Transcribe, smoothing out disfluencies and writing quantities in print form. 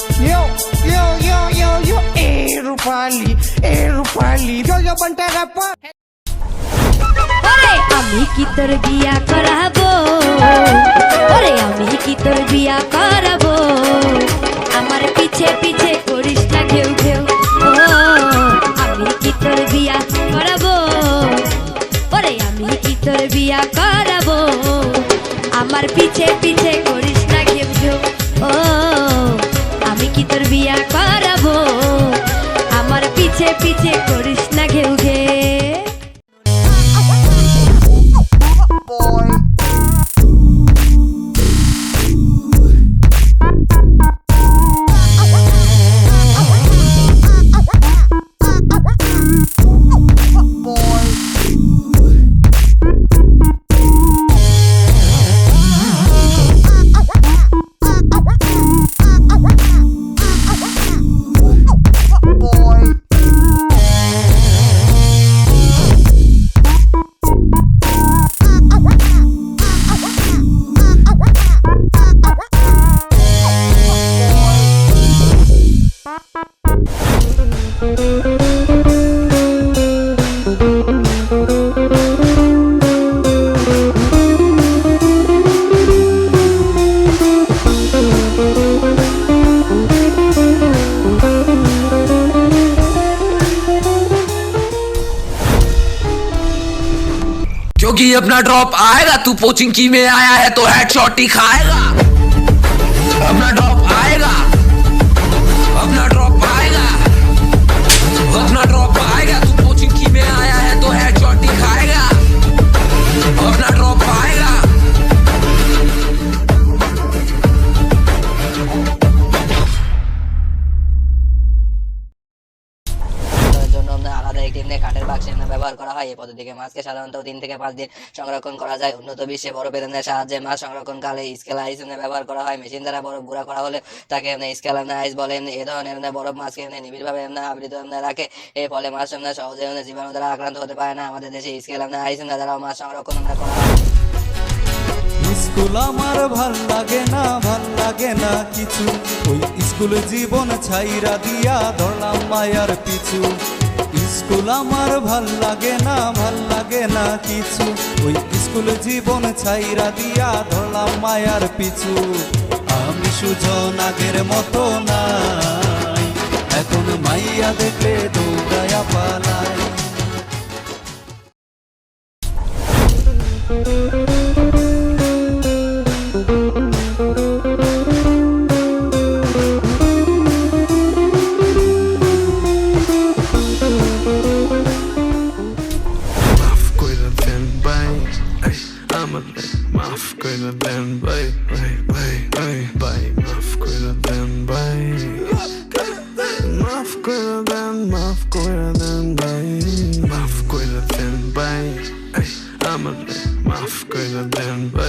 Yo, yo, yo, yo, yo, Rupali, yo, banta rapper. ওরে আমি কি তোর বিয়া করাবো, ওরে আমি কি তোর বিয়া করাবো, আমার পিছে পিছে করিস না ঘেউ ঘেউ, ও আমি কি তোর বিয়া করাবো, ওরে আমি কি তোর বিয়া করাবো, আমার পিছে পিছে করিস না ঘেউ ঘেউ, ও আমি কি তোর বিয়া করাবো, আমার পিছে পিছে করিস না ঘেউ ঘেউ। क्योंकि अपना ड्रॉप आएगा, तू पोचिंकी में आया है तो हेडशॉट ही खाएगा। अपना ड्रॉप आएगा, अपना ड्रॉप आएगा, अपना ड्रॉप आएगा, तू पोचिंकी में आया है तो हेडशॉट ही खाएगा। अपना ड्रॉप आएगा। আলাদা একটি কাঠের বাক্সে ব্যবহার করা হয়। এই পদ্ধতিকে মাছকে সাধারণত 3 থেকে 5 দিন সংরক্ষণ করা যায়। উন্নত বিশ্বে বরফের সাহায্যে মাছ সংরক্ষণকালে স্কেল আইস ব্যবহার করা হয়। মেশিন দ্বারা বরফ গুঁড়া করা হলে তাকে স্কেল আইস বলেন। এই ধরনের বরফ মাছকে নিবিড়ভাবে আবৃত রাখে। এর ফলে মাছ সহজে জীবাণু দ্বারা আক্রান্ত হতে পারে না। আমাদের দেশে স্কেল আইস দ্বারা মাছ সংরক্ষণ করা হয়। স্কুল আমার ভাল লাগে না কিছু, ওই স্কুল জীবন ছাইরা দিয়া ধরলাম মায়ার পিছু। স্কুল আমার ভাল লাগে না কিছু, ওই স্কুল জীবন ছাইরা দিয়া ধরলাম মায়ার পিছু। আমি সুজন আগের মতো নাই, এখন মাইয়া দেখলে দৌড়ায়া পালাই। Maaf করে দেন ভাই, মাফ করে দেন ভাই, মাফ করে দেন ভাই, মাফ করে দেন ভাই, আমার মাফ করে দেন ভাই।